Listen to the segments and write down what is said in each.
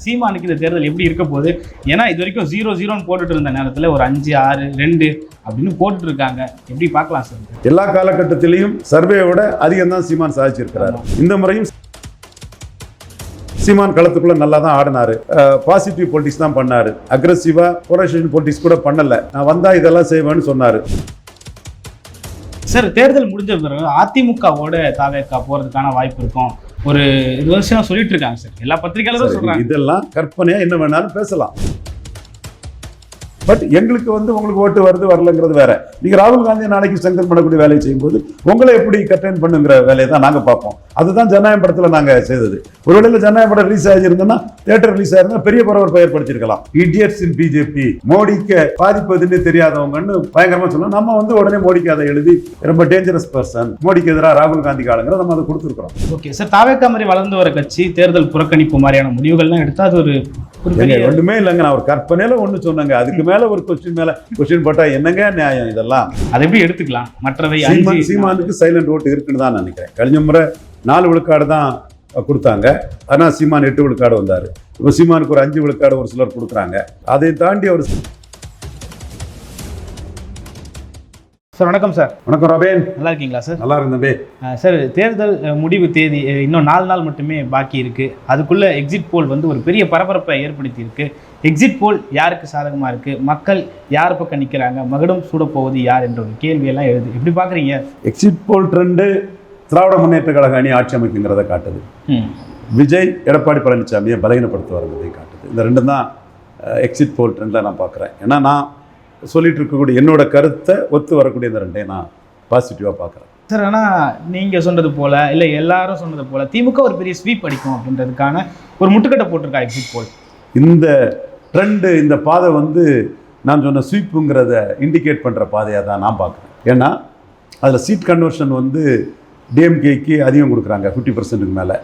சீமானுக்கு இந்த தேர்தல் எப்படி இருக்க போகுது? ஏன்னா இது வரைக்கும் 0-0 போட்டுட்டு இருந்த நேரத்தில் ஒரு 5-6-2 அப்படின்னு போட்டுட்டு இருக்காங்க. எப்படி பார்க்கலாம் சார்? எல்லா காலகட்டத்திலையும் சர்வேயோட அதிகம் தான் சீமான் சாதிச்சிருக்கிறார். இந்த முறையும் சீமான் களத்துக்குள்ள நல்லா தான் ஆடினாரு. பாசிட்டிவ் பொலிட்டிக்ஸ் தான் பண்ணாரு. அக்ரெசிவா போலரைசேஷன் பொலிட்டிக்ஸ் கூட பண்ணல. நான் வந்தா இதெல்லாம் செய்வேன்னு சொன்னாரு. சார், தேர்தல் முடிஞ்ச பிறகு அதிமுகவோட தாவேகா போறதுக்கான வாய்ப்பு இருக்கும் ஒரு 2 வருஷம் சொல்லிட்டு இருக்காங்க சார். எல்லா பத்திரிகையாளரும் சொல்றாங்க. இதெல்லாம் கற்பனையா என்ன வேணாலும் பேசலாம். பட் எங்களுக்கு உங்களுக்கு ஓட்டு வருது வரலங்கிறது வேற. நீங்க ராகுல் காந்தி நாளைக்கு ஸ்ட்ரெங்தன் பண்ணக்கூடிய வேலையை செய்யும்போது உங்களை எப்படி கட்டெயின் பண்ணுங்கிற வேலையை தான் நாங்க பார்ப்போம். அதுதான் ஜனநாயக படத்துல நாங்க செய்தது. ஒருவேளை ஜனநாயக படம் ரிலீஸ் ஆகிருந்தோம்னா, தியேட்டர் ரிலீஸ் ஆயிருந்தா பெரிய பரவர் பெயர் படிச்சிருக்கலாம். இடியட்ஸ் இன் பிஜேபி, மோடிக்கு பாதிப்பதுன்னு தெரியாதவங்கன்னு பயங்கரமா சொன்னா, நம்ம உடனே மோடிக்கு அதை எழுதி ரொம்ப டேஞ்சரஸ் பர்சன், மோடிக்கு எதிராக ராகுல் காந்தி காலங்கிற நம்ம அதை கொடுத்துருக்கிறோம். ஓகே சார், தாவேகா மாதிரி வளர்ந்து வர கட்சி தேர்தல் புறக்கணிப்பு மாதிரியான முடிவுகள்லாம் எடுத்தா அது ஒரு ஒண்ணுமே இல்லைங்க. நான் ஒரு கற்பனையில ஒண்ணு சொன்னாங்க. அதுக்கு மேல ஒரு கொஸ்டின் போட்டா என்னங்க நியாயம்? இதெல்லாம் அதை எப்படி எடுத்துக்கலாம்? மற்றவை சீமானுக்கு சைலண்ட் ஓட்டு இருக்குன்னு தான் நினைக்கிறேன். கழிஞ்ச முறை 4 விழுக்காடு தான் கொடுத்தாங்க. ஆனா சீமான் 8 விழுக்காடு வந்தாரு. இப்போ சீமானுக்கு ஒரு 5 விழுக்காடு ஒரு சிலர் கொடுக்குறாங்க. அதை தாண்டி அவர். சார் வணக்கம் சார். வணக்கம் ராபேன். நல்லா இருக்கீங்களா சார்? நல்லா இருந்தே சார். தேர்தல் முடிவு தேதி இன்னும் 4 நாள் மட்டுமே பாக்கி இருக்கு. அதுக்குள்ள எக்ஸிட் போல் ஒரு பெரிய பரபரப்பை ஏற்படுத்தி இருக்கு. எக்ஸிட் போல் யாருக்கு சாதகமா இருக்கு? மக்கள் யார் பக்கம் நிற்கிறாங்க? மகுடம் சூட போவது யார் என்ற ஒரு கேள்வியெல்லாம் எழுது. எப்படி பாக்குறீங்க? எக்ஸிட் போல் ட்ரெண்டு திராவிட முன்னேற்ற கழக அணி ஆட்சி அமைக்குங்கிறத காட்டுது. விஜய் எடப்பாடி பழனிசாமியை பலகீனப்படுத்துவார்ன்றதை காட்டுது. இந்த 2 தான் எக்ஸிட் போல் ட்ரெண்டில் நான் பார்க்குறேன். ஏன்னா நான் சொல்லிட்டு இருக்கக்கூடிய என்னோட கருத்தை ஒத்து வரக்கூடிய இந்த 2 நான் பாசிட்டிவாக பார்க்குறேன் சார். ஆனால் நீங்கள் சொன்னது போல் இல்லை எல்லாரும் சொன்னது போல் திமுக ஒரு பெரிய ஸ்வீப் அடிக்கும் அப்படின்றதுக்கான ஒரு முட்டுக்கட்டை போட்டிருக்கா எக்ஸிட் போல். இந்த ட்ரெண்டு, இந்த பாதை நான் சொன்ன ஸ்வீப்புங்கிறத இண்டிகேட் பண்ணுற பாதையாக தான் நான் பார்க்குறேன். ஏன்னா அதில் சீட் கன்வர்ஷன் டிஎம்கேக்கு அதிகம் கொடுக்குறாங்க, 50%க்கு மேலே.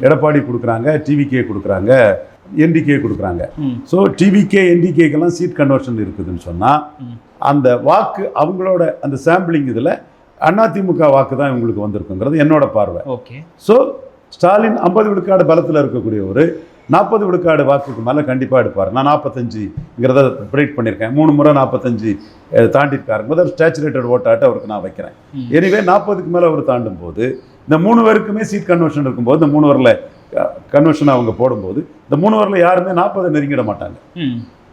எடப்பாடி கொடுக்குறாங்க, டிவிகே கொடுக்குறாங்க, என்டிகே கொடுக்குறாங்க. ஸோ டிவிகே என்டிகேக்கெல்லாம் சீட் கன்வர்ஷன் இருக்குதுன்னு சொன்னால் அந்த வாக்கு அவங்களோட அந்த சாம்பிளிங் இதில் அதிமுக வாக்கு தான் இவங்களுக்கு வந்திருக்குங்கிறது என்னோட பார்வை. ஓகே. ஸோ ஸ்டாலின் 50 விழுக்காடு பலத்தில் இருக்கக்கூடிய ஒரு 40 விழுக்காடு வாக்குக்கு மேலே கண்டிப்பாக எடுப்பார். நான் 45ங்கிறத ப்ரெடிக்ட் பண்ணியிருக்கேன். 3 முறை 45 தாண்டிருக்காருங்க போது ஸ்டேச்சுரேட்டட் ஓட்டாட்டு அவருக்கு நான் வைக்கிறேன். எனவே 40க்கு மேலே அவர் தாண்டும் போது இந்த 3 பேருக்குமே சீட் கன்வர்ஷன் இருக்கும்போது, இந்த 3 வரல கன்வர்ஷன் அவங்க போடும்போது இந்த 3 வரல யாருமே 40 நெருங்கிட மாட்டாங்க.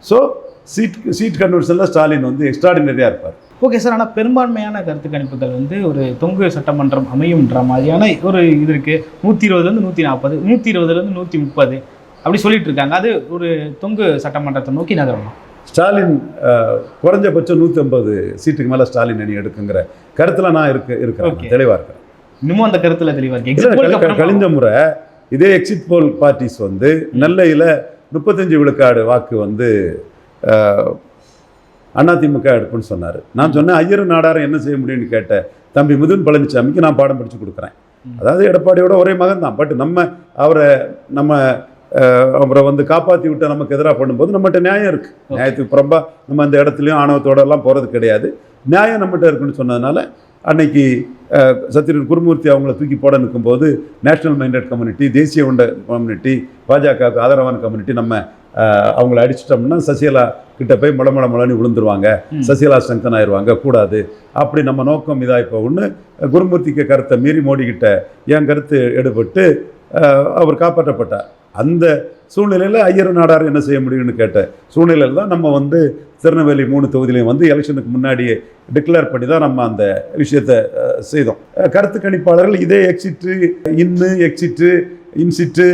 ஸோ சீட் கன்வர்ஷனில் ஸ்டாலின் எக்ஸ்ட்ராடினரியாக இருப்பார். Okay sir. ஆனால் பெரும்பான்மையான கருத்து கணிப்புகள் ஒரு தொங்கு சட்டமன்றம் அமையும்ன்ற மாதிரியான ஒரு இது இருக்குது. 120 140, 120 130 அப்படி சொல்லிட்டு இருக்காங்க. அது ஒரு தொங்கு சட்டமன்றத்தை நோக்கி நகரணும். ஸ்டாலின் குறைஞ்சபட்சம் 150 சீட்டுக்கு மேலே ஸ்டாலின் அணி எடுக்குங்கிற கருத்தில் நான் இருக்கிறேன், தெளிவாக இருக்கிறேன். இன்னமும் அந்த கருத்தில் தெளிவாக இருக்கு. கழிஞ்ச முறை இதே எக்ஸிட் போல் பார்ட்டிஸ் நெல்லையில் 35 விழுக்காடு வாக்கு அதிமுக எடுப்புன்னு சொன்னார். நான் சொன்னேன், ஐயரும் நாடாரும் என்ன செய்ய முடியும்னு கேட்ட தம்பி மிதுன் பழனிசாமிக்கு நான் பாடம் படித்து கொடுக்குறேன். அதாவது எடப்பாடியோட ஒரே மகன் தான். பட் அவரை காப்பாற்றி விட்டு நமக்கு எதிராக பண்ணும்போது நம்மகிட்ட நியாயம் இருக்குது. நியாயத்துக்கு புறம்பா நம்ம அந்த இடத்துலையும் ஆணவத்தோடலாம் போகிறது கிடையாது. நியாயம் நம்மகிட்ட இருக்குன்னு சொன்னதுனால அன்னைக்கு சத்யன் குருமூர்த்தி அவங்கள தூக்கி போட நிற்கும்போது நேஷனல் மைண்டட் கம்யூனிட்டி, தேசிய உண்ட கம்யூனிட்டி, பாஜகவுக்கு ஆதரவான கம்யூனிட்டி நம்ம அவங்கள அடிச்சிட்டோம்னா சசிகலா கிட்ட போய் முளமுளன்னு விழுந்துருவாங்க, சசிகலா ஸ்ட்ரெங்தன் ஆயிடுவாங்க, கூடாது. அப்படி நம்ம நோக்கம் இதாக இப்போ குருமூர்த்திக்கு கருத்தை மீறி மோடிக்கிட்ட என் கருத்து எடுபட்டு அவர் காப்பாற்றப்பட்டார். அந்த சூழ்நிலையில் ஐயர் நாடார் என்ன செய்ய முடியும்னு கேட்ட சூழ்நிலையில் தான் நம்ம திருநெல்வேலி 3 தொகுதியிலையும் எலெக்ஷனுக்கு முன்னாடியே டிக்ளேர் பண்ணி தான் நம்ம அந்த விஷயத்தை செய்தோம். கருத்து கணிப்பாளர்கள் இதே எக்ஸிட்டு, எக்ஸிட்டு, இன்சிட்டு,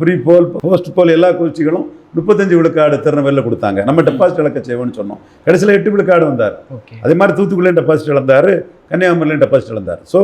ப்ரீ போல், போஸ்ட் போல் எல்லா கட்சிகளும் 35 விழுக்காடு திருநெல்வேலியில் கொடுத்தாங்க. நம்ம டெபாசிட் இழக்க செய்வோம்னு சொன்னோம். கடைசியில் 8 விழுக்காடு வந்தார். அதே மாதிரி தூத்துக்குடியிலையும் டெபாசிட் இழந்தார், கன்னியாகுமரியிலையும் டெபாசிட் இழந்தார். ஸோ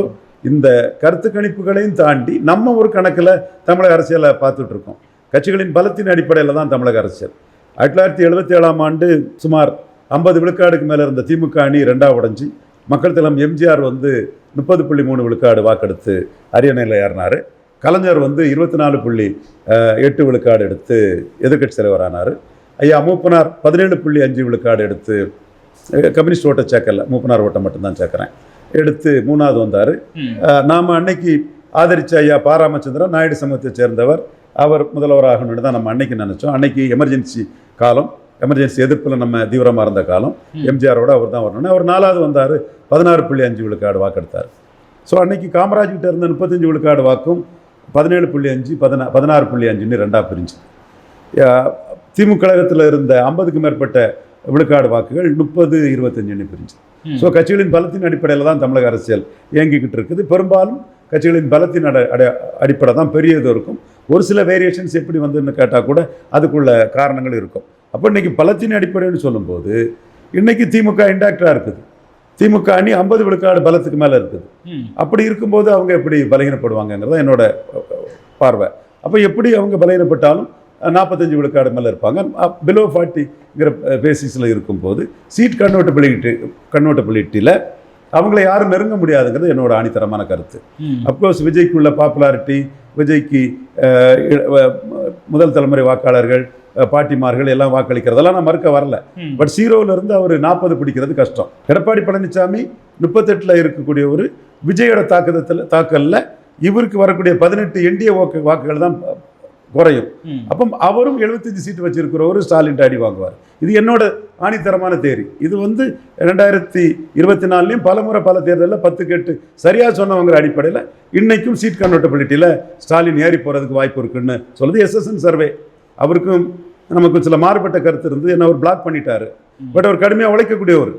இந்த கருத்து கணிப்புகளையும் தாண்டி நம்ம ஒரு கணக்கில் தமிழக அரசியலை பார்த்துட்டு இருக்கோம். கட்சிகளின் பலத்தின் அடிப்படையில் தான் தமிழக அரசியல். 1977ஆம் ஆண்டு சுமார் 50 விழுக்காடுக்கு மேலே இருந்த திமுக அணி 2ஆக உடைஞ்சி மக்கள் தலைவர் எம்ஜிஆர் 30.3 விழுக்காடு வாக்கெடுத்து அரியணையில் ஏறினார். கலைஞர் 24.8 விழுக்காடு எடுத்து எதிர்கட்சி தலைவரானார். ஐயா மூப்பனார் 17.5 விழுக்காடு எடுத்து கம்யூனிஸ்ட் ஓட்டை சேர்க்கல, மூப்பனார் ஓட்டை மட்டும்தான் சேர்க்குறேன், எடுத்து 3ஆவது வந்தார். நாம் அன்னைக்கு ஆதரித்த ஐயா பா. ராமச்சந்திரன் நாயுடு சமூகத்தை சேர்ந்தவர், அவர் முதல்வராகணும்னு தான் நம்ம அன்னைக்கு நினச்சோம். அன்னைக்கு எமர்ஜென்சி காலம், எமர்ஜென்சி எதிர்ப்பில் நம்ம தீவிரமாக இருந்த காலம். எம்ஜிஆரோட அவர் தான் வரணும்னு அவர் 4வது வந்தார். 16.5 விழுக்காடு வாக்கெடுத்தார். ஸோ அன்னைக்கு காமராஜ் கிட்ட இருந்த 35 விழுக்காடு வாக்கும் 17.5 16.5ன்னு ரெண்டாக பிரிஞ்சு. திமுக கழகத்தில் இருந்த 50க்கு மேற்பட்ட விழுக்காடு வாக்குகள் 30-25ன்னு பிரிஞ்சு. ஸோ கட்சிகளின் பலத்தின் அடிப்படையில் தான் தமிழக அரசியல் இயங்கிக்கிட்டு இருக்குது. பெரும்பாலும் கட்சிகளின் பலத்தின் அடிப்படை தான் பெரியது இருக்கும். ஒரு சில வேரியேஷன்ஸ் எப்படி வந்துன்னு கேட்டால் கூட அதுக்குள்ள காரணங்கள் இருக்கும். அப்போ இன்னைக்கு பலத்தின் அடிப்படைன்னு சொல்லும்போது இன்னைக்கு திமுக இன்டாக்டாக இருக்குது. திமுக அணி 50 விழுக்காடு பலத்துக்கு மேலே இருக்குது. அப்படி இருக்கும்போது அவங்க எப்படி பலகீனப்படுவாங்கங்கிறத என்னோட பார்வை. அப்போ எப்படி அவங்க பலகீனப்பட்டாலும் 45 விழுக்காடு மேலே இருப்பாங்க. பிலோ 40ங்கிற பேசிஸில் இருக்கும்போது சீட் கன்வெர்ட்டபிலிட்டியில் அவங்கள யாரும் நெருங்க முடியாதுங்கிறது என்னோட ஆணித்தரமான கருத்து. அப்கோர்ஸ் விஜய்க்குள்ள பாப்புலாரிட்டி, விஜய்க்கு முதல் தலைமுறை வாக்காளர்கள், பாட்டிமார்கள் எல்லாம் வாக்களிக்கிறதெல்லாம் நான் மறுக்க வரல. பட் 0லேருந்து அவர் 40 பிடிக்கிறது கஷ்டம். எடப்பாடி பழனிசாமி 38ல் இருக்கக்கூடிய ஒரு விஜயோட தாக்கல்ல இவருக்கு வரக்கூடிய 18 என்டிஏ வாக்குகள் தான் குறையும். அப்போ அவரும் 75 சீட்டு வச்சிருக்கிறவரு ஸ்டாலின் அடி வாங்குவார். இது என்னோட ஆணித்தரமான தேரி. இது 2024லையும் பலமுறை பல தேர்தலில் 10க்கு 8 சரியாக சொன்னவங்கிற அடிப்படையில் இன்னைக்கும் சீட் கன்வெர்ட்டபிலிட்டியில் ஸ்டாலின் ஏறி போகிறதுக்கு வாய்ப்பு இருக்குன்னு சொல்லுது SSN சர்வே. அவருக்கும் நமக்கு சில மாறுபட்ட கருத்து இருந்து என்ன அவர் பிளாக் பண்ணிட்டாரு. பட் அவர் கடுமையாக உழைக்கக்கூடியவர்.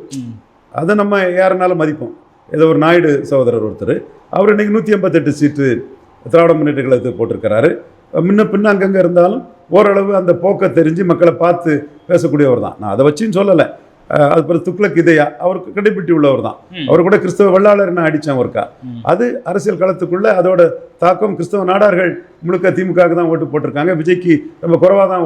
அதை நம்ம யாருனாலும் மதிப்போம். ஏதோ ஒரு நாயுடு சகோதரர் ஒருத்தர் அவர் இன்னைக்கு 188 சீட்டு திராவிட முன்னேற்ற கழகத்துக்கு போட்டிருக்கிறாரு. முன்ன பின்ன அங்கங்கே இருந்தாலும் ஓரளவு அந்த போக்கை தெரிஞ்சு மக்களை பார்த்து பேசக்கூடியவர் தான். நான் அதை வச்சுன்னு சொல்லலை. அது பிறகு துக்ளக் இதையா அவருக்கு கிரெடிபிலிட்டி உள்ளவர் தான். அவர் கூட கிறிஸ்தவ வெள்ளாளர் என்ன அடித்தான் ஒருக்கா. அது அரசியல் களத்துக்குள்ள அதோட தாக்கம். கிறிஸ்தவ நாடார்கள் முழுக்க திமுகவுக்கு தான் ஓட்டு போட்டிருக்காங்க. விஜய்க்கு ரொம்ப குறைவாக தான்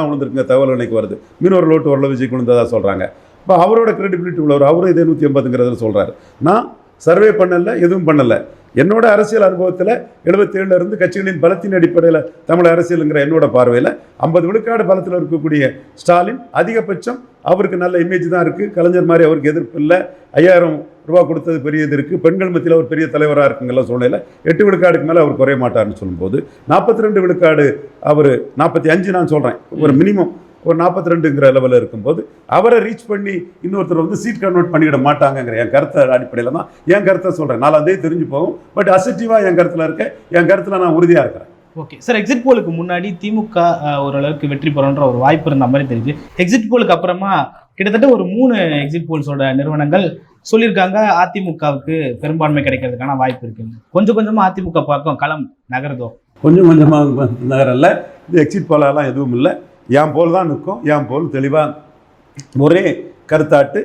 விழுந்திருக்குங்க தகவல் இன்னைக்கு வருது. மீனவர்கள் ஓட்டு வரல விஜய்க்கு விழுந்ததாக சொல்கிறாங்க. இப்போ அவரோட கிரெடிபிலிட்டி உள்ளவர். அவரும் இதே 180ங்கிறதுல சொல்கிறாரு. நான் சர்வே பண்ணலை, எதுவும் பண்ணலை. என்னோட அரசியல் அனுபவத்தில் 77லேருந்து கட்சிகளின் பலத்தின் அடிப்படையில் தமிழ் அரசியலுங்கிற என்னோட பார்வையில் 50 விழுக்காடு பலத்தில் இருக்கக்கூடிய ஸ்டாலின் அதிகபட்சம் அவருக்கு நல்ல இமேஜ் தான் இருக்குது. கலைஞர் மாதிரி அவருக்கு எதிர்ப்பு இல்லை. 5000 ரூபா கொடுத்தது பெரிய இது இருக்குது. பெண்கள் மத்தியில் அவர் பெரிய தலைவராக இருக்குங்கிற சூழ்நிலையில் 8 விழுக்காடுக்கு மேலே அவர் குறைய மாட்டார்னு சொல்லும்போது 42 விழுக்காடு அவர் 45 நான் சொல்கிறேன் ஒரு மினிமம் ஒரு 42ங்கிற லெவலில் இருக்கும்போது அவரை ரீச் பண்ணி இன்னொருத்தர் சீட் கன்வெர்ட் பண்ணிவிட மாட்டாங்கங்கிற என் கருத்தை அடிப்படையில் தான் என் கருத்தை சொல்கிறேன். நான் அதே தெரிஞ்சு போகும். பட் அசட்டிவாக என் கருத்தில் இருக்கேன். என் கருத்தில் நான் உறுதியாக இருக்கிறேன். ஓகே சார், எக்ஸிட் போலுக்கு முன்னாடி திமுக ஓரளவுக்கு வெற்றி பெறன்ற ஒரு வாய்ப்பு இருந்த மாதிரி தெரியுது. எக்ஸிட் போலுக்கு அப்புறமா கிட்டத்தட்ட ஒரு 3 எக்ஸிட் போல்ஸோட நிறுவனங்கள் சொல்லியிருக்காங்க அதிமுகவுக்கு பெரும்பான்மை கிடைக்கிறதுக்கான வாய்ப்பு இருக்குன்னு. கொஞ்சம் கொஞ்சமாக அதிமுக பக்கம் களம் நகருதோ? கொஞ்சம் கொஞ்சமாக நகரல்ல. இது எக்ஸிட் போலெல்லாம் எதுவும் இல்லை. என் போல் தான் நிற்கும். என் போல் தெளிவாக ஒரே கருத்தாட்டு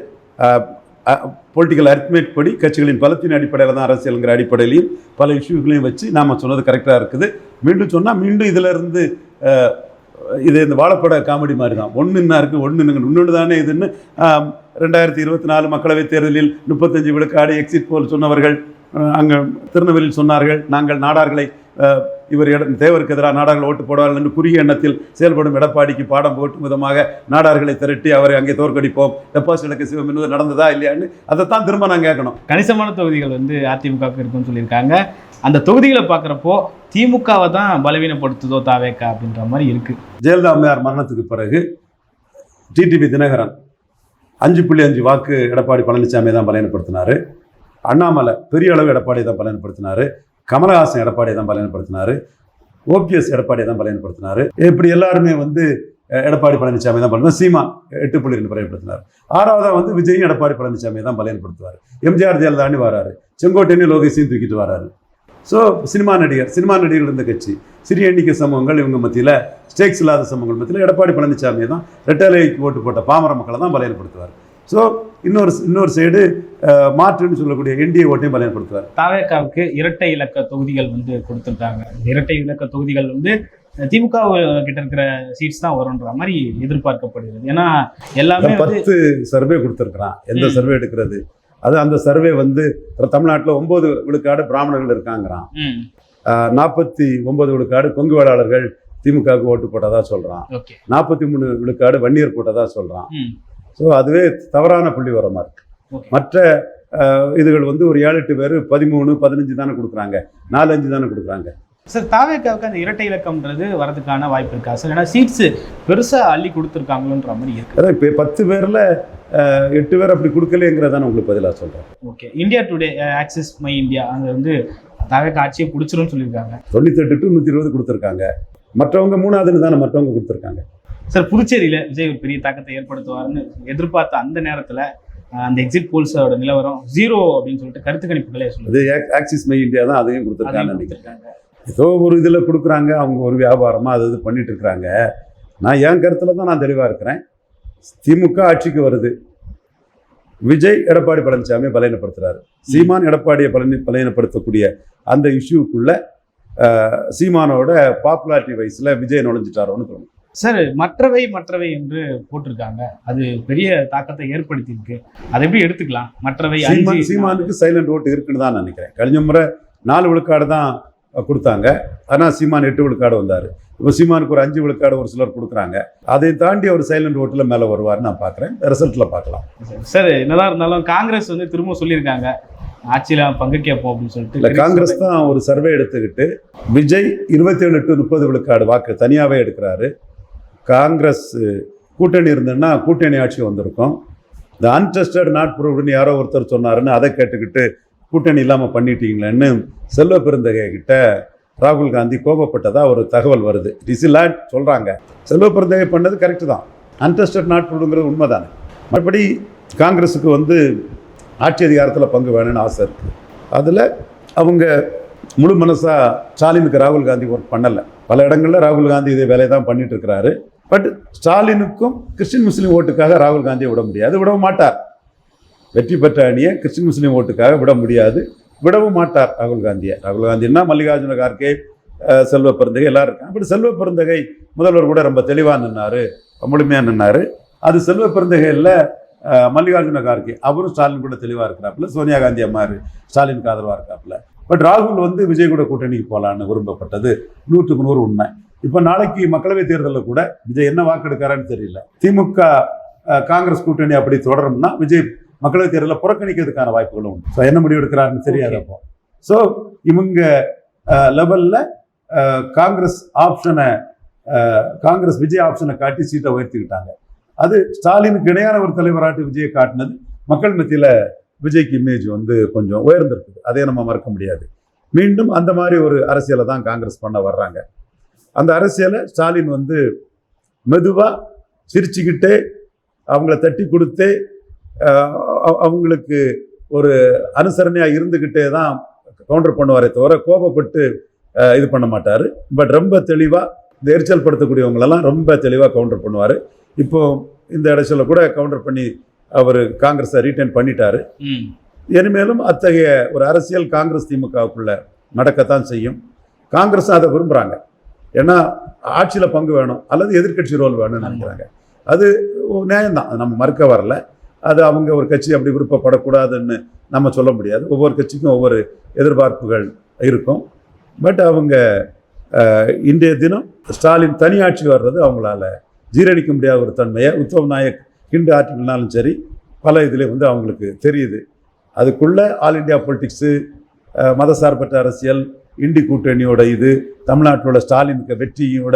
பொலிட்டிக்கல் அரித்மெட்டிக் படி கட்சிகளின் பலத்தின் அடிப்படையில் தான் அரசியலுங்கிற அடிப்படையிலையும் பல இஷ்யூக்களையும் வச்சு நாம் சொன்னது கரெக்டாக இருக்குது. மீண்டும் சொன்னால் மீண்டும் இதிலேருந்து இது இந்த வாழைப்பட காமெடி மாதிரி தான். ஒன்று என்ன இருக்குது, இன்னொன்று தானே இதுன்னு 2024 மக்களவைத் தேர்தலில் 35 விழுக்காடு எக்ஸிட் போல் சொன்னவர்கள் அங்கே திருநெல்வேலியில் சொன்னார்கள். நாங்கள் நாடார்களை இவர் தேவருக்கு எதிராக நாடார்கள் ஓட்டு போடுவார்கள் என்று குறுகிய எண்ணத்தில் செயல்படும் எடப்பாடிக்கு பாடம் போட்டும் விதமாக நாடார்களை திரட்டி அவரை அங்கே தோற்கடிப்போம், டெபாசிட் இலக்க சிவம் என்பது நடந்ததா இல்லையான்னு அதைத்தான் திரும்ப நான் கேட்கணும். கணிசமான தொகுதிகள் அதிமுகவுக்கு இருக்குன்னு சொல்லியிருக்காங்க. அந்த தொகுதிகளை பார்க்குறப்போ திமுகவை தான் பலவீனப்படுத்துதோ தாவேக்கா அப்படின்ற மாதிரி இருக்கு. ஜெயலலிதா அம்மையார் மரணத்துக்கு பிறகு டிடிவி தினகரன் 5.5 வாக்கு எடப்பாடி பழனிசாமி தான் பலவீனப்படுத்தினார். அண்ணாமலை பெரிய அளவு எடப்பாடியை தான் பலவீனப்படுத்தினார். கமலஹாசன் எடப்பாடியை தான் பலவீனப்படுத்தினார். OPS எடப்பாடியை தான் பலவீனப்படுத்தினார். இப்படி எல்லாருமே எடப்பாடி பழனிசாமி தான் பண்ணுவார். சீமான் 8.2 பலவீனப்படுத்தினார். 6வதாக விஜயும் எடப்பாடி பழனிசாமி தான் பலவீனப்படுத்துவார். எம்ஜிஆர் ஜெயலலிதாண்டி வராரு. செங்கோட்டையும் லோகேஷையும் தூக்கிட்டு வராரு. ஸோ சினிமா நடிகர்கள் இருந்த கட்சி சிறிய எண்ணிக்கை சமூகங்கள் இவங்க மத்தியில் ஸ்டேக்ஸ் இல்லாத சமூகங்கள் மத்தியில் எடப்பாடி பழனிசாமியை தான் ரெட்டலைக்கு ஓட்டு போட்ட பாமர மக்களை தான் பலவீனப்படுத்துவார். ஸோ இன்னொரு சைடு மாற்றுன்னு சொல்லக்கூடிய என்டிஏ ஓட்டையும் பலவீனப்படுத்துவார். தாவேக்காவுக்கு இரட்டை இலக்க தொகுதிகள் கொடுத்துருக்காங்க. இரட்டை இலக்க தொகுதிகள் திமுக கிட்ட இருக்கிற சீட்ஸ் தான் வரும்ன்ற மாதிரி எதிர்பார்க்கப்படுகிறது. ஏன்னா எல்லாமே 10 சர்வே கொடுத்துருக்குறான். எந்த சர்வே எடுக்கிறது அது அந்த சர்வே தமிழ்நாட்டில் 9 விழுக்காடு பிராமணர்கள் இருக்காங்கிறான். 49 விழுக்காடு கொங்கு வேளாளர்கள் திமுகவுக்கு ஓட்டு போட்டதா சொல்றான். 43 விழுக்காடு வன்னியர் போட்டதா சொல்றான். ஸோ அதுவே தவறான புள்ளி வரமா இருக்கு. மற்ற இதுகள் ஒரு 7-8 பேர் 13-15 தானே கொடுக்குறாங்க, 4-5 தானே கொடுக்குறாங்க. சார் தாவேக்காவுக்கு அந்த இரட்டை இலக்கம்ன்றது வரதுக்கான வாய்ப்பு இருக்கா சார்? ஏன்னா சீட்ஸ் பெருசாக அள்ளி கொடுத்துருக்காங்களோன்ற மாதிரி இருக்கு. அதான் இப்போ 10 பேரில் 8 பேர் அப்படி கொடுக்கலைங்கிறதான உங்களுக்கு பதிலாக சொல்கிறேன். Okay, India today axis my India அங்கே வந்து தாவேக்கா ஆட்சியை பிடிச்சிரும்னு சொல்லியிருக்காங்க. 98 to 120 கொடுத்துருக்காங்க. மற்றவங்க 3ஆவதுன்னு தானே மற்றவங்க கொடுத்துருக்காங்க. சார் புதுச்சேரியில் விஜய் ஒரு பெரிய தாக்கத்தை ஏற்படுத்துவார்னு எதிர்பார்த்த அந்த நேரத்தில் அந்த எக்ஸிட் போல்ஸோட நிலவரம் 0 அப்படின்னு சொல்லிட்டு கருத்து கணிப்புகளே சொல்லுது. ஆக்சிஸ் மை இந்தியா தான் அதையும் கொடுத்துருக்காங்க. ஏதோ ஒரு இதில் கொடுக்குறாங்க, அவங்க ஒரு வியாபாரமாக அது இது பண்ணிட்டு இருக்கிறாங்க. நான் என் கருத்தில் தான் நான் தெளிவாக இருக்கிறேன். திமுக ஆட்சிக்கு வருது, விஜய் எடப்பாடி பழனிசாமி பலவீனப்படுத்துறாரு. சீமான் எடப்பாடியை பலவீனப்படுத்தக்கூடிய அந்த இஷ்யூக்குள்ள சீமானோட பாப்புலாரிட்டி வைஸில் விஜய் நுழைஞ்சிட்டாரோன்னு தோணும். சார் மற்றவை என்று போட்டிருக்காங்க, அது பெரிய தாக்கத்தை ஏற்படுத்தியிருக்கு. அதை எப்படி எடுத்துக்கலாம்? மற்றவை சீமானுக்கு சைலண்ட் ஓட்டு இருக்குன்னு தான் நினைக்கிறேன். கழிஞ்ச முறை 4 விழுக்காடு தான் கொடுத்தாங்க, ஆனால் சீமான் 8 விழுக்காடு வந்தார். இப்போ சீமானுக்கு ஒரு 5 விழுக்காடு ஒரு சிலர் கொடுக்குறாங்க. அதை தாண்டி அவர் சைலண்ட் ஓட்டில் மேலே வருவார்னு நான் பார்க்குறேன். ரிசல்ட்டில் பார்க்கலாம். சார் என்னதான் இருந்தாலும் காங்கிரஸ் வந்து திரும்ப சொல்லியிருக்காங்க ஆட்சியில் பங்கு கேட்போம் அப்படின்னு சொல்லிட்டு. இல்லை, காங்கிரஸ் தான் ஒரு சர்வே எடுத்துக்கிட்டு விஜய் 27 to 30 விழுக்காடு வாக்கு தனியாகவே எடுக்கிறாரு. காங்கிரஸ் கூட்டணி இருந்ததுன்னா கூட்டணி ஆட்சி வந்திருக்கும். இந்த அன்டெஸ்டட் நாட் ப்ரூவ்டுன்னு யாரோ ஒருத்தர் சொன்னாருன்னு அதை கேட்டுக்கிட்டு கூட்டணி இல்லாமல் பண்ணிட்டீங்களேன்னு செல்வ பெருந்தகை கிட்ட ராகுல் காந்தி கோபப்பட்டதா ஒரு தகவல் வருது. டிசிலாட் சொல்கிறாங்க. செல்வ பெருந்தகை பண்ணது கரெக்டு தான். அன்டெஸ்டட் நாட் ப்ரூவ்டுங்கிறது உண்மை தானே. மறுபடி காங்கிரஸுக்கு வந்து ஆட்சி அதிகாரத்தில் பங்கு வேணும்னு ஆசை இருக்குது. அதில் அவங்க முழு மனசாக ஸ்டாலினுக்கு ராகுல் காந்தி ஒர்க் பண்ணலை. பல இடங்களில் ராகுல் காந்தி இதே வேலையை தான் பண்ணிட்டு இருக்கிறாரு. பட் ஸ்டாலினுக்கும் கிறிஸ்டின் முஸ்லீம் ஓட்டுக்காக ராகுல் காந்தியை விட முடியாது, விடவும் மாட்டார். வெற்றி பெற்ற அணியை கிறிஸ்டின் முஸ்லீம் ஓட்டுக்காக விட முடியாது, விடவும் மாட்டார் ராகுல் காந்தியை. ராகுல் காந்தின்னா மல்லிகார்ஜுன கார்கே, செல்வ பெருந்தகை எல்லாரும் இருக்காங்க. அப்படி செல்வ பெருந்தகை முதல்வர் கூட ரொம்ப தெளிவாக நின்னார், முழுமையாக நின்னார். அது செல்வ பெருந்தகையில் மல்லிகார்ஜுன கார்கே அவரும் ஸ்டாலின் கூட தெளிவாக இருக்கிறாப்புல. சோனியா காந்தி அம்மாரு ஸ்டாலினுக்கு ஆதரவாக இருக்காப்புல. பட் ராகுல் வந்து விஜய் கூட கூட்டணிக்கு போகலான்னு விரும்பப்பட்டது 100க்கு 100 உண்மை. இப்போ நாளைக்கு மக்களவைத் தேர்தலில் கூட விஜய் என்ன வாக்கெடுக்காரான்னு தெரியல. திமுக காங்கிரஸ் கூட்டணி அப்படி தொடரும்னா விஜய் மக்களவைத் தேர்தலில் புறக்கணிக்கிறதுக்கான வாய்ப்புகளும் உண்டு. ஸோ என்ன முடிவு எடுக்கிறாருன்னு தெரியாதப்போ. ஸோ இவங்க லெவலில் காங்கிரஸ் விஜய் ஆப்ஷனை காட்டி சீட்டை உயர்த்திக்கிட்டாங்க. அது ஸ்டாலினுக்கு இணையான ஒரு தலைவராட்டு விஜயை காட்டினது மக்கள் மத்தியில் விஜய்க்கு இமேஜ் வந்து கொஞ்சம் உயர்ந்திருக்குது. அதே நம்ம மறக்க முடியாது. மீண்டும் அந்த மாதிரி ஒரு அரசியலை தான் காங்கிரஸ் பண்ண வர்றாங்க. அந்த அரசியலை ஸ்டாலின் வந்து மெதுவாக சிரிச்சுக்கிட்டே அவங்கள தட்டி கொடுத்தே அவங்களுக்கு ஒரு அனுசரணையாக இருந்துக்கிட்டே தான் கவுண்டர் பண்ணுவாரே தவிர கோபப்பட்டு இது பண்ண மாட்டார். பட் ரொம்ப தெளிவாக இந்த எரிச்சல் படுத்தக்கூடியவங்களெல்லாம் ரொம்ப தெளிவாக கவுண்டர் பண்ணுவார். இப்போ இந்த இடத்துல கூட கவுண்டர் பண்ணி அவர் காங்கிரஸை ரீட்டைன் பண்ணிட்டாரு. இனிமேலும் அத்தகைய ஒரு அரசியல் காங்கிரஸ் திமுகவுக்குள்ள நடக்கத்தான் செய்யும். காங்கிரஸும் அதை விரும்புகிறாங்க. ஏன்னா ஆட்சியில் பங்கு வேணும் அல்லது எதிர்கட்சி ரோல் வேணும்னு நினைக்கிறாங்க. அது நியாயம்தான், நம்ம மறுக்க வரல. அது அவங்க ஒரு கட்சி அப்படி விருப்பப்படக்கூடாதுன்னு நம்ம சொல்ல முடியாது. ஒவ்வொரு கட்சிக்கும் ஒவ்வொரு எதிர்பார்ப்புகள் இருக்கும். பட் அவங்க இன்றைய தினம் ஸ்டாலின் தனியாட்சி வர்றது அவங்களால ஜீரணிக்க முடியாத ஒரு தன்மையை உத்தவ் நாயக் ஹிண்டு ஆர்டிகல்னாலும் சரி பல இதில் வந்து அவங்களுக்கு தெரியுது. அதுக்குள்ளே ஆல் இண்டியா பொலிட்டிக்ஸு, மதசார்பற்ற அரசியல், இண்டி கூட்டணியோட இது, தமிழ்நாட்டோட ஸ்டாலினுக்கு வெற்றியோட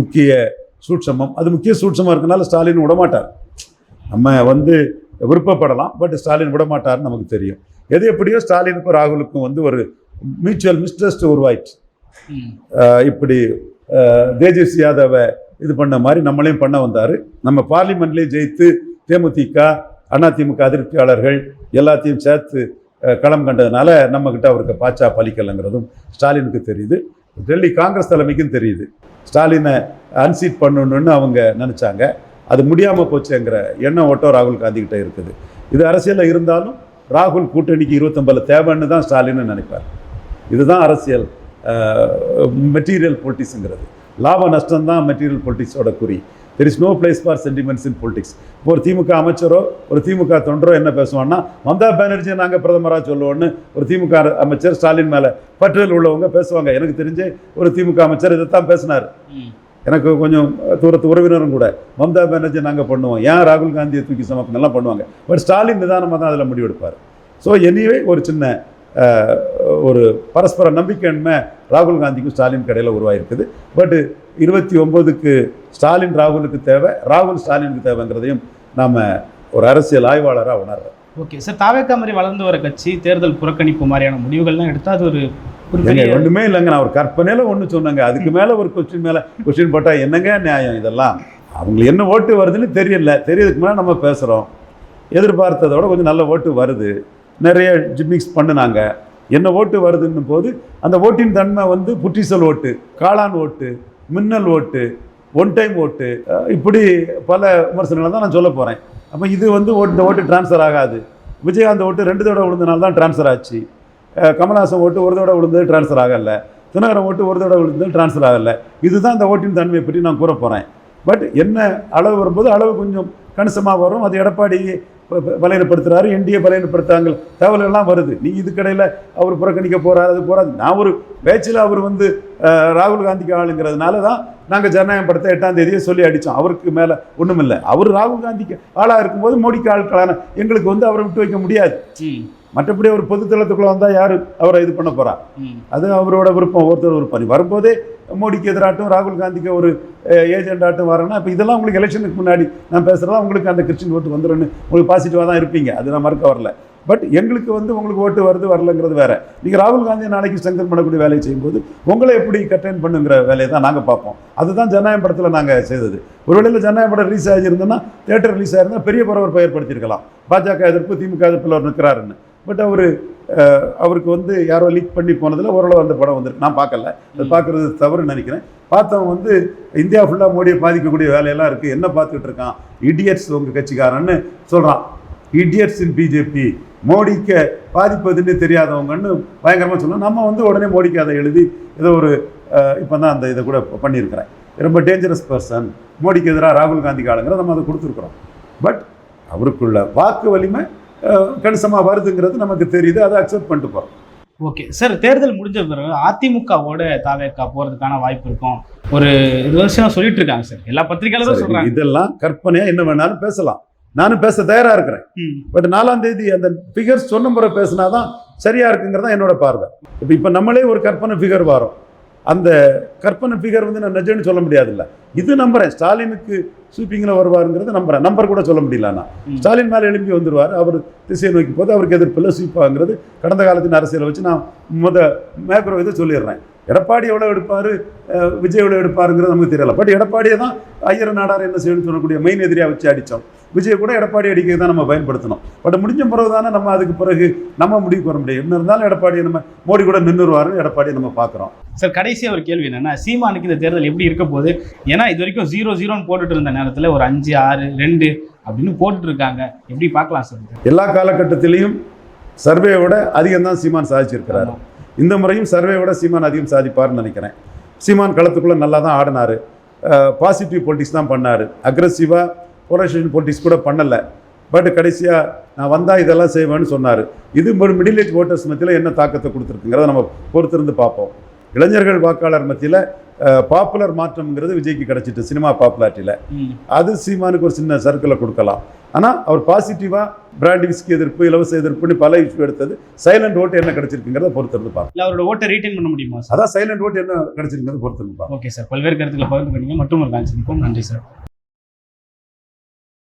முக்கிய சூட்சமம், அது முக்கிய சூட்சமாக இருக்கனால ஸ்டாலின் விடமாட்டார். நம்ம வந்து விருப்பப்படலாம், பட் ஸ்டாலின் விடமாட்டார்னு நமக்கு தெரியும். எது எப்படியோ ஸ்டாலினுக்கும் ராகுலுக்கும் வந்து ஒரு மியூச்சுவல் மிஸ்ட்ரஸ்ட் உருவாயிடுச்சு. இப்படி தேஜஸ்வி யாதவை இது பண்ண மாதிரி நம்மளையும் பண்ண வந்தார். நம்ம பார்லிமெண்ட்லேயே ஜெயித்து தேமுதிக அதிமுக அதிருப்தியாளர்கள் எல்லாத்தையும் சேர்த்து களம் கண்டதுனால நம்மக்கிட்ட அவருக்கு பாச்சா பலிக்கலைங்கிறதும் ஸ்டாலினுக்கு தெரியுது. டெல்லி காங்கிரஸ் தலைமைக்கும் தெரியுது. ஸ்டாலினை அன்சீட் பண்ணணுன்னு அவங்க நினச்சாங்க, அது முடியாமல் போச்சுங்கிற எண்ணம் ஓட்டம் ராகுல் காந்திக்கிட்ட இருக்குது. இது அரசியலில் இருந்தாலும் ராகுல் கூட்டணிக்கு 29 தேவைன்னு தான் ஸ்டாலின்னு நினைப்பார். இதுதான் அரசியல் மெட்டீரியல் பொலிட்டிக்ஸுங்கிறது. லாப நஷ்டம் தான் மெட்டீரியல் பொலிட்டிக்ஸோட குறி. There is no place for sentiments in politics. இப்போ ஒரு திமுக அமைச்சரோ ஒரு திமுக தொண்டரோ என்ன பேசுவான்னா, மம்தா பானர்ஜியை நாங்கள் பிரதமராக சொல்லுவோன்னு ஒரு திமுக அமைச்சர் ஸ்டாலின் மேலே பற்றில் உள்ளவங்க பேசுவாங்க. எனக்கு தெரிஞ்சு ஒரு திமுக அமைச்சர் இதைத்தான் பேசினார். எனக்கு கொஞ்சம் தூரத்து உறவினரும் கூட மம்தா பானர்ஜி நாங்கள் பண்ணுவோம், ஏன் ராகுல் காந்தியை தூக்கி சமக்கணும் எல்லாம் பண்ணுவாங்க. பட் ஸ்டாலின் நிதானமாக தான் அதில் முடிவெடுப்பார். ஸோ எனிவே ஒரு சின்ன ஒரு பரஸ்பர நம்பிக்கையின்மை ராகுல் காந்திக்கும் ஸ்டாலின் இடையில உருவாயிருக்குது. பட் 29க்கு ஸ்டாலின் ராகுலுக்கு தேவை, ராகுல் ஸ்டாலினுக்கு தேவைங்கிறதையும் நாம் ஒரு அரசியல் ஆய்வாளராக உணர்றோம். ஓகே சார், தாவேக்கா மாதிரி வளர்ந்து வர கட்சி தேர்தல் புறக்கணிப்பு மாதிரியான முடிவுகள்லாம் எடுத்தால் அது ஒரு ஒன்றுமே இல்லைங்க. நான் ஒரு கற்பனையில் ஒன்று சொன்னேங்க, அதுக்கு மேலே ஒரு கொஸ்டின் போட்டால் என்னங்க நியாயம்? இதெல்லாம் அவங்களுக்கு என்ன ஓட்டு வருதுன்னு தெரியறதுக்கு மேலே நம்ம பேசுகிறோம். எதிர்பார்த்ததோட கொஞ்சம் நல்ல ஓட்டு வருது, நிறைய ஜிம்மிக்ஸ் பண்ணினாங்க. என்ன ஓட்டு வருதுன்னும் போது அந்த ஓட்டின் தன்மை வந்து புற்றிசல் ஓட்டு, காளான் ஓட்டு, மின்னல் ஓட்டு, ஒன் டைம் ஓட்டு, இப்படி பல விமர்சனங்களை தான் நான் சொல்ல போகிறேன். அப்போ இது வந்து இந்த ஓட்டு டிரான்ஸ்ஃபர் ஆகாது. விஜயகாந்த் ஓட்டு 2 தடவை விழுந்தனால தான் டிரான்ஸ்ஃபர் ஆச்சு. கமல்ஹாசன் ஓட்டு 1 தடவை விழுந்தது டிரான்ஸ்ஃபர் ஆகலை. தினகரன் ஓட்டு 1 தடவை விழுந்தது டிரான்ஸ்ஃபர் ஆகலை. இதுதான் இந்த ஓட்டின் தன்மையை பற்றி நான் கூற போகிறேன். பட் என்ன அளவு வரும்போது அளவு கொஞ்சம் கணிசமாக வரும். அது எடப்பாடி பலையப்படுத்துறாரு, என்டிஏ பலையப்படுத்தாங்க தகவல்கள்லாம் வருது. நீ இதுக்கடையில் அவர் புறக்கணிக்க போகிறாரு, அது போகிறாரு. நான் ஒரு பேச்சில் அவர் வந்து ராகுல் காந்திக்கு ஆளுங்கிறதுனால தான் நாங்கள் ஜனநாயகம் படத்தை 8ஆம் தேதியே சொல்லி அடித்தோம். அவருக்கு மேலே ஒன்றும் இல்லை. அவர் ராகுல் காந்திக்கு ஆளாக இருக்கும்போது மோடிக்கு ஆட்களான எங்களுக்கு வந்து அவரை விட்டு வைக்க முடியாது. மற்றபடி அவர் பொதுத்தளத்துக்குள்ளே வந்தால் யார் அவரை இது பண்ண போகிறா? அது அவரோட விருப்பம், ஒருத்தர் விருப்பம். வரும்போதே மோடிக்கு எதிராட்டும் ராகுல் காந்திக்கு ஒரு ஏஜெண்டாட்டும் வரேன்னா இப்போ இதெல்லாம் உங்களுக்கு எலெக்ஷனுக்கு முன்னாடி நான் பேசுகிறதா உங்களுக்கு அந்த கிறிஸ்டின் ஓட்டு வந்துடும்னு உங்களுக்கு பாசிட்டிவாக தான் இருப்பீங்க. அது நான் மறுக்க வரல. பட் எங்களுக்கு வந்து உங்களுக்கு ஓட்டு வருது வரலங்கிறது வேறு. நீங்கள் ராகுல் காந்தியை நாளைக்கு ஸ்ட்ரெங்தன் பண்ணக்கூடிய வேலையை செய்யும்போது உங்களை எப்படி கட்டெயின் பண்ணுங்கிற வேலையை தான் நாங்கள் பார்ப்போம். அதுதான் ஜனநாயகம் படத்தில் நாங்கள் செய்தது. ஒரு வேளையில் ஜனநாயகம் படம் ரிலீஸ் ஆகியிருந்தோன்னா, தேட்டர் ரிலீஸ் ஆகிருந்தால் பெரிய பரபரப்பை ஏற்படுத்தியிருக்கலாம். பாஜக எதிர்ப்பு, திமுக எதிர்ப்பில் அவர் நிற்கிறாருன்னு. பட் அவருக்கு வந்து யாரோ லீக் பண்ணி போனதில் ஓரளவு அந்த படம் வந்துருக்கு. நான் பார்க்கல, அது பார்க்குறது தவறுன்னு நினைக்கிறேன். பார்த்தவன் வந்து இந்தியா ஃபுல்லாக மோடியை பாதிக்கக்கூடிய வேலையெல்லாம் இருக்குது, என்ன பார்த்துக்கிட்டு இருக்கான், இடியட்ஸ் உங்கள் கட்சிக்காரன்னு சொல்கிறான். இடியட்ஸ் இன் பிஜேபி, மோடிக்கு பாதிப்பதுன்னு தெரியாதவங்கன்னு பயங்கரமாக சொல்லணும். நம்ம வந்து உடனே மோடிக்கு அதை எழுதி ஏதோ ஒரு இப்போ தான் அந்த இதை கூட பண்ணியிருக்கிறேன். ரொம்ப டேஞ்சரஸ் பர்சன், மோடிக்கு எதிராக ராகுல் காந்தி ஆளுங்கிற நம்ம அதை கொடுத்துருக்குறோம். பட் அவருக்குள்ள வாக்கு வலிமை கணிசமாக வருதுங்கிறது நமக்கு தெரியுது, அதை அக்செப்ட் பண்ணிட்டு போகிறோம். ஓகே சார், தேர்தல் முடிஞ்ச பிறகு அதிமுகவோட தாவேக்கா போகிறதுக்கான வாய்ப்பு இருக்கும் ஒரு 20 வருஷம் சொல்லிட்டு இருக்காங்க சார். எல்லா பத்திரிகையாளரும் சொல்றாங்க. இதெல்லாம் கற்பனையாக என்ன வேணாலும் பேசலாம், நானும் பேச தயாராக இருக்கிறேன். பட் 4ஆம் தேதி அந்த ஃபிகர்ஸ் சொன்ன முறை பேசினாதான் சரியா இருக்குங்கிறதா என்னோட பார்வை. இப்போ நம்மளே ஒரு கற்பனை ஃபிகர் வரோம், அந்த கற்பனை ஃபிகர் வந்து நான் நிஜம்னு சொல்ல முடியாதுல்ல. இது நம்புறேன், ஸ்டாலினுக்கு ஸ்வீப்பிங்கில் வருவாருங்கிறத நம்புறேன். நம்பர் கூட சொல்ல முடியலன்னா ஸ்டாலின் மேலே எழுப்பி வந்துடுவார். அவர் திசையை நோக்கி போது அவருக்கு எதிர்ப்பில் ஸ்வீப்பாங்கிறது கடந்த காலத்தின் அரசியலை வச்சு நான் மேக்ரோ இதை சொல்லிடுறேன். எடப்பாடி எவ்வளோ எடுப்பார், விஜய் எவ்வளோ எடுப்பாருங்கிறது நமக்கு தெரியல. பட் எடப்பாடியை தான் ஐயர நாடார் என்ன செய்யணும்னு சொல்லக்கூடிய மெயின் எதிரியாக வச்சு அடித்தோம். விஜய் கூட எடப்பாடி அடிக்க தான் நம்ம பயன்படுத்தணும். பட் முடிஞ்ச பிறகு தானே நம்ம அதுக்கு பிறகு நம்ம முடிவுக்கு வர முடியும். என்ன இருந்தாலும் எடப்பாடியை நம்ம மோடி கூட நின்றுவாருன்னு எடப்பாடியை நம்ம பார்க்குறோம். சார், கடைசியாக ஒரு கேள்வி என்னென்னா, சீமானுக்கு இந்த தேர்தல் எப்படி இருக்க போகுது? ஏன்னா இது வரைக்கும் 0-0ன்னு போட்டுட்டு இருந்த நேரத்தில் ஒரு 5-6-2 அப்படின்னு போட்டுட்டு இருக்காங்க. எப்படி பார்க்கலாம் சார்? எல்லா காலகட்டத்திலையும் சர்வேயோட அதிகம் தான் சீமான் சாதிச்சிருக்கிறாரு. இந்த முறையும் சர்வேயோட சீமான் அதிகம் சாதிப்பார்னு நினைக்கிறேன். சீமான் களத்துக்குள்ளே நல்லா தான் ஆடினார், பாசிட்டிவ் பொலிட்டிக்ஸ் தான் பண்ணார், அக்ரெசிவாக போலரைசேஷன் பொலிட்டிக்ஸ் கூட பண்ணலை. பட் கடைசியாக நான் வந்தால் இதெல்லாம் செய்வேன்னு சொன்னார். இது ஒரு மிடில் ஏஜ் ஓட்டர்ஸ் மத்தியில் என்ன தாக்கத்தை கொடுத்துருக்குங்கிறத நம்ம பொறுத்திருந்து பார்ப்போம். இளைஞர்கள் வாக்காளர் மத்தியில் பாப்புலர் மாற்றம்ங்கிறது விஜய்க்கு கிடச்சிட்டு சினிமா பாப்புலாரிட்டியில், அது சீமானுக்கு ஒரு சின்ன சர்க்கிளை கொடுக்கலாம். ஆனால் அவர் பாசிட்டிவாக பிராண்ட் விஸ்கி எதிர்ப்பு, இலவச எதிர்ப்புன்னு பல இஷ்யூ எடுத்தது. சைலண்ட் ஓட்டு என்ன கிடைச்சிருக்குங்கிறத பொறுத்திருந்து பார்ப்போம். அவரோட ஓட்டை ரீட்டைன் பண்ண முடியுமா? அதான் சைலண்ட் ஓட்டு என்ன கிடைச்சிருக்கிறது பொறுத்திருந்து பார்ப்போம். ஓகே சார், பல்வேறு கருத்துக்களை பகிர்ந்து பண்ணீங்க. மற்றும் ஒரு காட்சி. நன்றி சார்.